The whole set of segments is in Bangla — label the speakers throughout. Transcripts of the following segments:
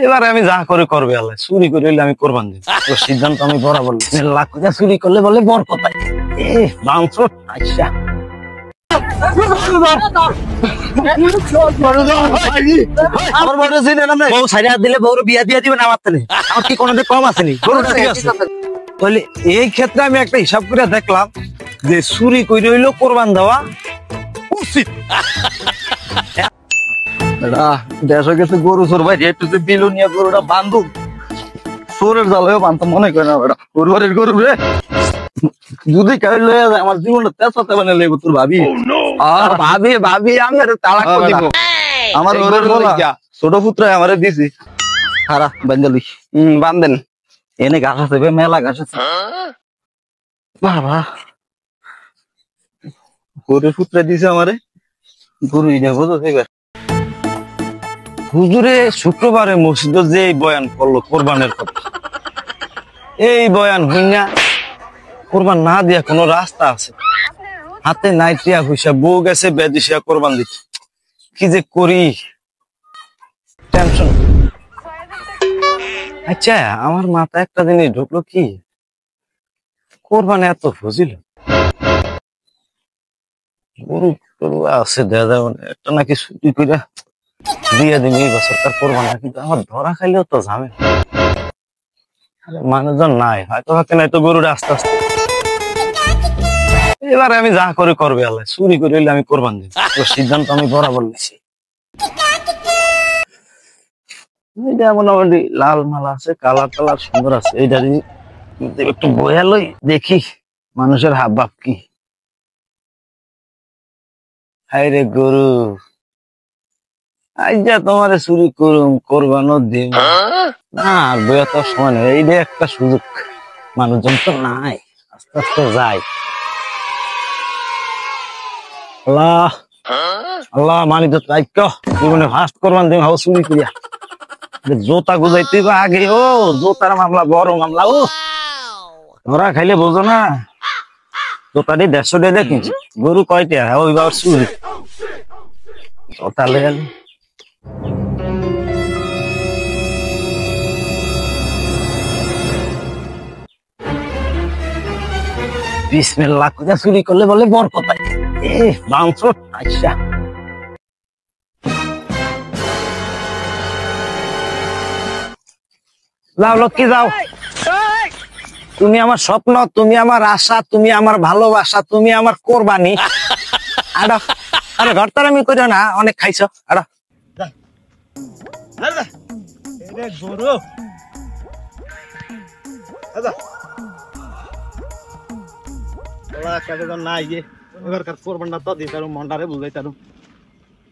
Speaker 1: এবারে আমি যা করে করবে আল্লাহ, চুরি করে হইলে আমি কোরবান দিব। সিদ্ধান্ত আমি বরাবর লাখ টাকা চুরি করলে বলে বরকত পাই। বাঞ্চোত আচ্ছা আমার বড় ছিল না, বউ সাইরা দিলে বউর বিয়া দিয়া দিবেন আমার থেকে। আমার কি কোনো কম আসেনি? গরুটা ঠিক আছে। তাহলে এই ক্ষেত্রে আমি একটা হিসাব করে দেখলাম যে চুরি করে হইলো কোরবান দেওয়া উচিত। দেশ গেছে গরু চোর ভাই, একটু যে বিলুনিয়া গরুটা বান্ধব চোরের জ্বালায় বান্ধব মনে করে না বেটা। গরুয়ারের গরু রে যদি কাজ লয়ে যায় আমার জীবনটা তেসাতে মানে লেগো তোর ভাবি। ভাবি ভাবি আমি আর তালাক দিব। আমার ওরের বলা ছোট পুত্র আমারে দিছি। খারাপ বান্দালি বান্ধেন এনে ঘাস আছে মেলা ঘাস আছে। বাবা গরুর পুত্র দিছে আমারে, গরু ইনে বোঝো এবার। হুজুরে শুক্রবারে মসজিদে যে বয়ান করলো কোরবানের কথা, এই বয়ান হইনা কোরবান না দিয়া কোনো রাস্তা আছে? হাতে নাই টিয়া পয়সা, বউ গেছে বেদিসিয়া কোরবান দিচ্ছে, কি যে করি টেনশন। আচ্ছা আমার মাথায় একটা জিনিস ঢুকলো, কি কোরবান এত ফজিল গরু টরু আছে দেখা যায় একটা নাকি ছুটি করে দিয়ে দিন এই বছর তার কোরবান, কিন্তু আমার ধরা খাইলেও তো ঝামেলা, মানুষজন নাই হয়তো হাতে নাই তো গরুটা আস্তে আস্তে। এবারে আমি যা করে করবে আল্লাহ, চুরি করে হইলে আমি কোরবান দিব। সিদ্ধান্ত আমি বরাবর নিছি। এইটা মোটামুটি লাল মালা আছে, কালার টালার সুন্দর আছে, এইটা একটু বয়া লই দেখি মানুষের হাব ভাব কি। হাই রে গরু, আইজা তোমার চুরি করুম কোরবানও দিম না, আর বইয়া তো সময় নেই। এইটা একটা সুযোগ, মানুষজন তো নাই, আস্তে আস্তে যাই। আল্লাহ আল্লাহ মানি তো জীবনে ফার্স্ট কোরবান দিম হাও চুরি করিয়া। জোতা গুজাইতে আগে ও জোতার মামলা বড় মামলা, ও ধরা খাইলে বোঝো না। জোতাটি 150 টাকা কিনছি, গরু কয়টা ওই বাবার চুরি। জোতা লেগে বিসমিল্লাহ করে চুরি করলে বলে বরকত পাই। বাঞ্চোত আচ্ছা যাও লক্ষ্মী যাও, তুমি আমার স্বপ্ন, তুমি আমার আশা, তুমি আমার ভালোবাসা, তুমি আমার কোরবানি। আড়া আরে ঘরটার আমি করি না, অনেক খাইছ। আড়া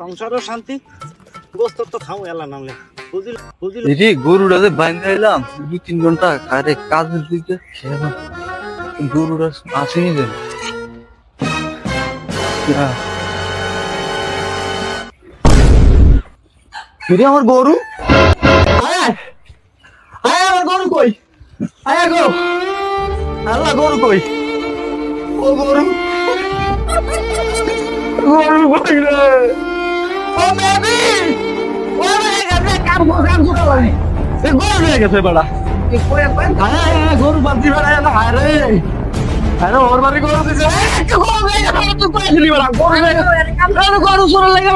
Speaker 1: সংসারও শান্তি, গোস্ত তো খাও এলা নামলে। গরুটা যে বাইন্দাইলাম 2-3 ঘন্টা আরে কাজের দিকে গরুটা আসেনি যেন। আমার গরু, আমার গরু কই? গো আল্লাহ গরু কই? ও গরু গরু কই রে? ও বেবি ও গরু হয়ে গেছে বেড়া, গরু বাঁধি বেড়া রে। আরে ওর বাড়ি গরু দিছে, গরু সরে লেগে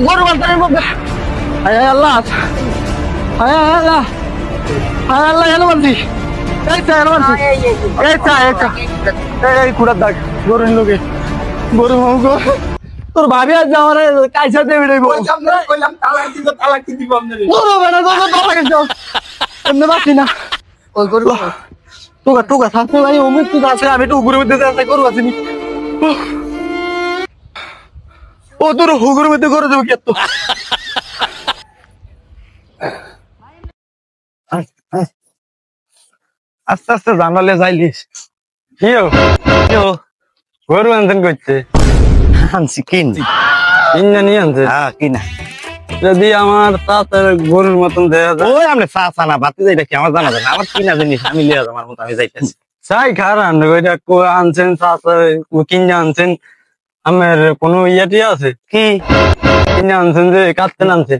Speaker 1: গরু বাঁধতে আল্লাহ আল্লাহ আল্লাহ এলো বান্ধি এই কুড়ার দাগ গরু লোকে গরু তোর ভাবি আজ আমার কাইসা দেবে না তোকা টোকা থাকতে ভাই অমৃত আছে, আমি একটু উপরের মধ্যে গরু আসিনি। ও তোর হুগুরের মধ্যে গরু দেবো কি এত? আস্তে আস্তে জানালে যাইলিস গরু আনছেন করছে আনছি কিনা নিয়ে আনছে। হ্যাঁ কিনা, যদি আমার গরুর মতন দেওয়া যায়। ওই আপনি চা না বাতি যাই কি আমার জানা যায় না, আমার কিনা জিনিস আমি লিয়া আমার মতো আমি যাইতেছি। চাই খারান ওইটা আনছেন কিনে আনছেন, আমার কোনো ইয়াটি আছে কি কিনে আনছেন যে কাটতে আনছে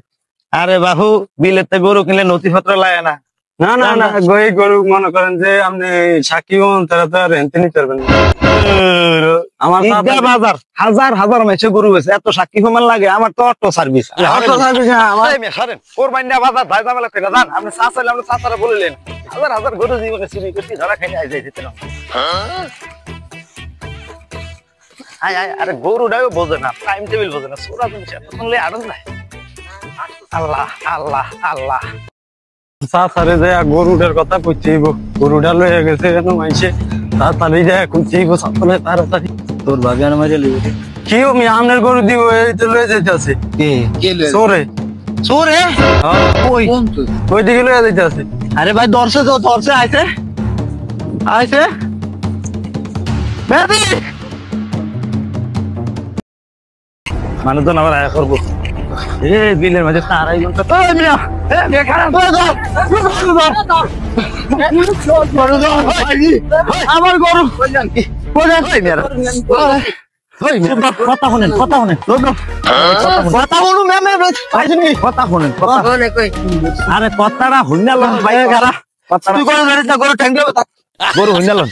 Speaker 1: আরে বাহু বিলেতে গরু কিনলে নথিপত্র লাগে না।
Speaker 2: না না না গরু মনে করেন যে আপনি সাক্ষী হন তারা তো আর হেনতে নিতে পারবেন না। আমার
Speaker 1: ঈদগাহ বাজার হাজার হাজার মেছে গরু আছে, এত সাক্ষী প্রমাণ লাগে? আমার তো অটো সার্ভিস।
Speaker 2: অটো সার্ভিস আমার
Speaker 1: বাজার ভাই জামেলা করে জান আপনি চা চাইলে আপনি চা তারা বললেন হাজার হাজার গরু জীবনে চুরি করতে ধরা খাইলে আই যাই যেতে না। আয় আয় আরে গরুটাও বোঝে না, টাইম টেবিল বোঝে না, সোরা জিনিস এত শুনলে আনন্দ নাই। আল্লাহ আল্লাহ আল্লাহ
Speaker 2: সারে যে গরুটার কথা কইতেইব, গরুটা লয়ে গেছে কেন মাইছে তাড়াতাড়ি যায় কইতেইব সাতলে তাড়াতাড়ি।
Speaker 1: তোর ভাবি আর মারিয়া লিবি
Speaker 2: কি আমি আমনের গরু দিব এই তো লয়ে যাইতাছে।
Speaker 1: কে কে লয়ে
Speaker 2: সোরে
Speaker 1: সোরে
Speaker 2: ওই
Speaker 1: কোন তুই?
Speaker 2: ওই দিকে লয়ে যাইতাছে।
Speaker 1: আরে ভাই দর্শে তো দর্শে আইছে আইছে বেবি মানে তো আবার আয়া করবো। এ বিলের মাঝে আড়াই ঘন্টা ওই মিয়া এ মিয়া খারাপ করে দাও আমার গরু কথা শুনেন কথা শুনেন কথা শুনুন ম্যাম কথা শুনেন আরে কথাটা শুনলাম ভাই খারা তুই করে ধরিস না গরু ঠ্যাং দেবে গরু শুনলাম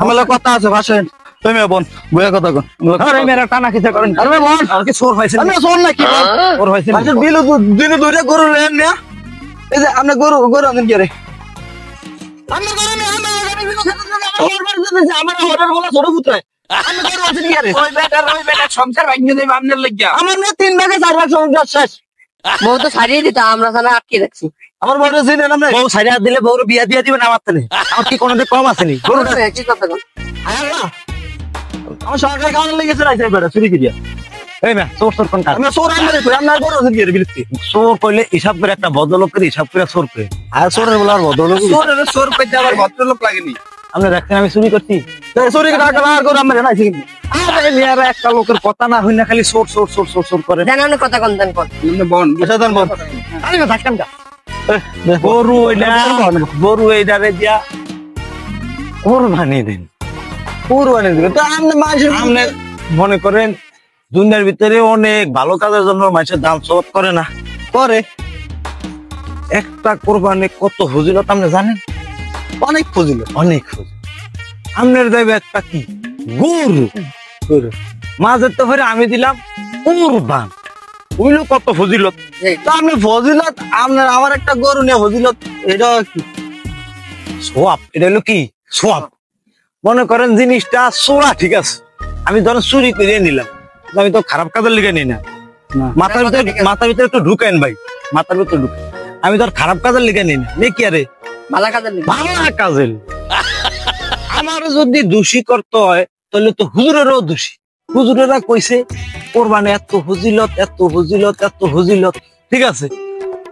Speaker 1: আমার কথা আছে ভাষেন তুমি বোন বইয়া কথা কন আরে মেরা টানা খিচা করেন আরে বোন আর কি সোর পাইছেন আমি সোর না কি সোর পাইছেন আচ্ছা বিলু দিন ধরে গরু লেন না এই যে আপনি গরু গরু আনেন কি রে আমি গরু না আমি বিলু সোর পাইছেন আমার হরার বলা ছোট পুত্র আমি গরু আছেন কি রে ওই বেটা সংসার ভাঙিয়ে দেব আপনার লাগিয়া আমার না 3 ভাগে 4 ভাগ সংসার শেষ
Speaker 3: বউ তো ছাড়িয়ে দিতা আমরা সারা আটকে রাখছি
Speaker 1: আমার বড় চিনেন আপনি বউ ছাড়িয়ে দিলে বউর বিয়া দিয়ে দিবেন আমার তালে আমার কি কোনো কম আসেনি গরুটা
Speaker 3: কি কথা বল
Speaker 1: আল্লাহ আমার সরকার কাউন্ট লেগেছে রাইছে বেটা চুরি করিয়া এই না চোর চোর কোন কাজ আমি চোর আনলে কই আপনার বড় আছে কি রে বিলতি চোর কইলে হিসাব করে একটা ভদ্রলোক করে হিসাব করে চোর কই আর চোরের বলার ভদ্রলোক চোর কইতে আবার ভদ্রলোক লাগেনি আপনি দেখছেন আমি চুরি করছি চুরি টাকা আর করে আমরা জানাইছি কিন্তু আরে মিয়ারা একটা লোকের কথা না হই না খালি চোর চোর চোর চোর চোর করে
Speaker 3: জানানো কথা কোন দেন কোন
Speaker 1: বন বেশাদান বন আরে না থাকতাম কা গরু এইটারে দিয়া কোরবানি দেন কোরবানি দিবেন তো আপনি মনে করেন দুনিয়ার ভিতরে অনেক ভালো কাজের জন্য মানুষের দাম সব করে না করে একটা কোরবানি কত ফজিলত আপনি জানেন অনেক ফজিলত অনেক ফজিলত আপনার যাইবে একটা কি গরু গরু মাঝের তো ফেরে আমি দিলাম কোরবান ওইলো কত ফজিলত তা আপনি ফজিলত আপনার আমার একটা গরু নিয়ে ফজিলত এটা কি সোয়াব এটা হলো কি সোয়াব মনে করেন জিনিসটা চোরা ঠিক আছে আমি ধরেন চুরি করে নিলাম আমি তো খারাপ কাজের লিখে নিই না মাথার ভিতরে একটু ঢুকেন ভাই মাথার ভিতরে ঢুকেন আমি তো খারাপ কাজের লিখে নিই না নে কি আরে
Speaker 3: ভালো কাজের
Speaker 1: ভালো কাজের আমার যদি দোষী করতে হয় তাহলে তো হুজুরেরও দোষী হুজুরেরা কইছে কোরবানি এত ফজিলত এত ফজিলত এত ফজিলত ঠিক আছে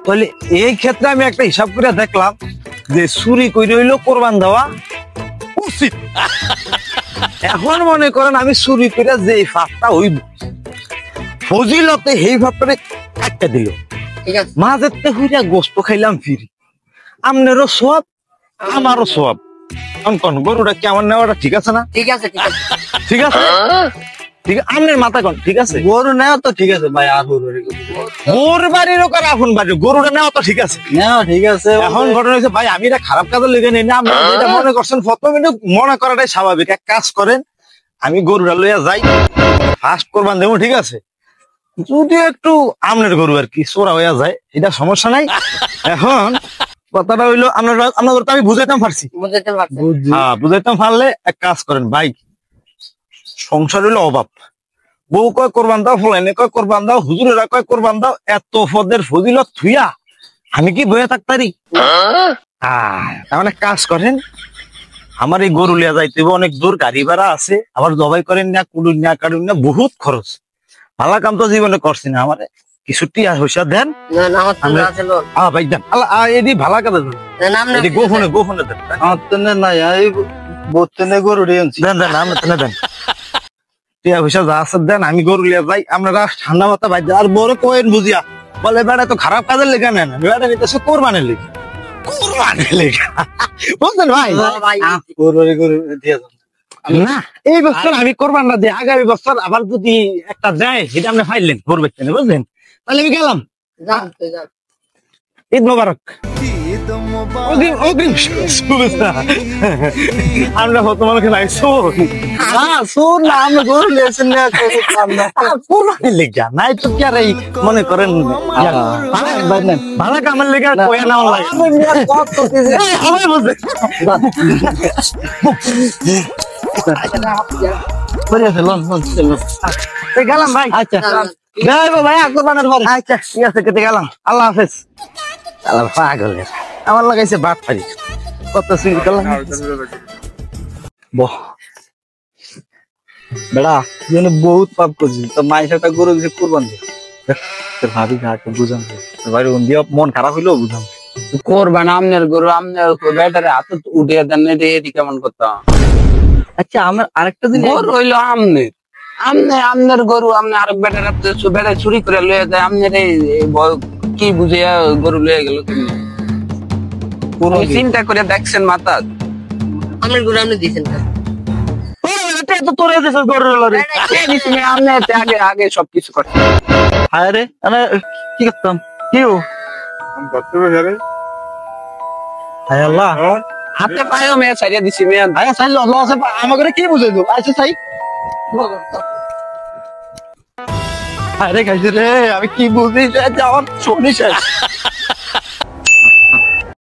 Speaker 1: তাহলে এই ক্ষেত্রে আমি একটা হিসাব করে দেখলাম যে চুরি করে হইলো কোরবান দেওয়া উচিত এখন মনে করেন আমি চুরি করে যে ফাঁকটা হইব ফজিলতে সেই ভাবটারে কাটতে দিল
Speaker 3: ঠিক আছে
Speaker 1: মাঝেতে হইরা গোস্ত খাইলাম ফিরি আপনারও সব আমারও সব কোন গরুটা কি আমার নেওয়াটা ঠিক আছে না
Speaker 3: ঠিক আছে ঠিক আছে
Speaker 1: ঠিক আছে ঠিক আছে আপনার মাথা কোন ঠিক আছে গরু নেওয়া তো ঠিক আছে ভাই আর গরুর বাড়ির ওকার আপন বাড়ি গরুটা নেওয়া তো ঠিক আছে নেওয়া ঠিক আছে এখন ঘটনা হয়েছে ভাই আমি এটা খারাপ কাজে লেগে নেই না আপনি যেটা মনে করছেন প্রথম কিন্তু মনে করাটাই স্বাভাবিক এক কাজ করেন আমি গরুটা লইয়া যাই ফার্স্ট কোরবান দেবো ঠিক আছে যদি একটু আমনের গরু আর কি চোরা হইয়া যায় এটা সমস্যা নাই এখন কথাটা হইলো আপনার আমি বুঝাইতাম পারছি
Speaker 3: বুঝতে পারছি
Speaker 1: হ্যাঁ বুঝাইতাম পারলে এক কাজ করেন ভাই সংসার হইলো অভাব বউ কয় কোরবান দাও ফলাইনে কয় কোরবান দাও হুজুরেরা কয় কোরবান দাও এত পদের ফজিলত থুইয়া আমি কি বইয়া থাকতারি তাহলে কাজ করেন আমার এই গরু লিয়া যাইতে অনেক দূর গাড়ি ভাড়া আছে আবার জবাই করেন না কুড়ুন না কাটুন না বহুত খরচ ভালো কাম তো জীবনে করছি না আমার কিছু টিয়া হইসা দেন
Speaker 3: না না আমার তো আছে লোন
Speaker 1: ভাই দেন আল্লাহ এদি ভালো কাজ দেন
Speaker 3: নাম না
Speaker 1: এদি গোফনে দেন
Speaker 2: আমার তো না এই বতনে গরু দিয়েছি
Speaker 1: দেন দেন আমরা তো দেন টিয়া হইসা যা আছে দেন আমি গরু লিয়া যাই আপনারা ঠান্ডা মাথা ভাই আর বড় কোয়েন বুঝিয়া বলে বেড়া তো খারাপ কাজের লেখা নেন বেড়া নিতেছে কোরবানের লেখা কোরবানের লেখা বুঝলেন ভাই
Speaker 3: ভাই
Speaker 2: গরু দিয়ে না এই বছর আমি কোরবান না দিই, আগামী বছর আবার যদি একটা দেয় এটা আপনি ফাইলেন করবে বুঝলেন, তাহলে আমি গেলাম।
Speaker 3: যান তুই যান।
Speaker 2: ঈদ মোবারক। অগ্রিম অগ্রিম শুভেচ্ছা। আমরা বর্তমানে নাই শোন
Speaker 1: শোন না, আমরা গরু লিয়েছেন না,
Speaker 2: কোরবানির লেগা নাই তো কি আর এই মনে করেন ভালো কামের লেগা কয়া নেওয়া লাগে সবাই বলছে গেলাম ভাই।
Speaker 1: আচ্ছা
Speaker 3: যান,
Speaker 1: যাইবো ভাই, কোরবানের পরে।
Speaker 2: আচ্ছা ঠিক আছে কেটে গেলাম, আল্লাহ হাফেজ। আল্লাহ পাগলের আমার লাগাইছে বাট ফারি কত সুইট গেলাম।
Speaker 1: বহ বেড়া জীবনে বহুত পাপ করছি, তো মায়ের সাথে গরু দিছে কোরবান দিয়ে। তোর ভাবি ঘাটে বুঝান তোর ভাই ওন দিয়ে মন খারাপ হইলেও বুঝান।
Speaker 4: করবেন আমনের গরু আমনের ব্যাটারে হাতে উঠে দেন এটি কেমন করতাম।
Speaker 1: আচ্ছা আমার আরেকটা দিন
Speaker 4: গরু হইলো আমনের আমনের গরু আমনে আরেক ব্যাটার বেটা চুরি করে লয়ে যায় আমনের কি বুঝে গরু লয়ে গেল তুমি চিন্তা করে দেখছেন মাথা
Speaker 3: আমার গরু আপনি দিয়েছেন কেন?
Speaker 1: তো তোর এসে গরু লড়ে
Speaker 4: আমনে আগে আগে সবকিছু করছে।
Speaker 1: হায় রে মানে কি করতাম কি হায় আল্লাহ
Speaker 4: হাতে পায়েও মেয়ে ছাড়িয়ে দিছি মেয়ে
Speaker 1: আয় সাই লস আমাকে কি বুঝাই দো আচ্ছা সাই আরে খাইছে রে আমি কি বুঝি যাওয়ার শুনি শেষ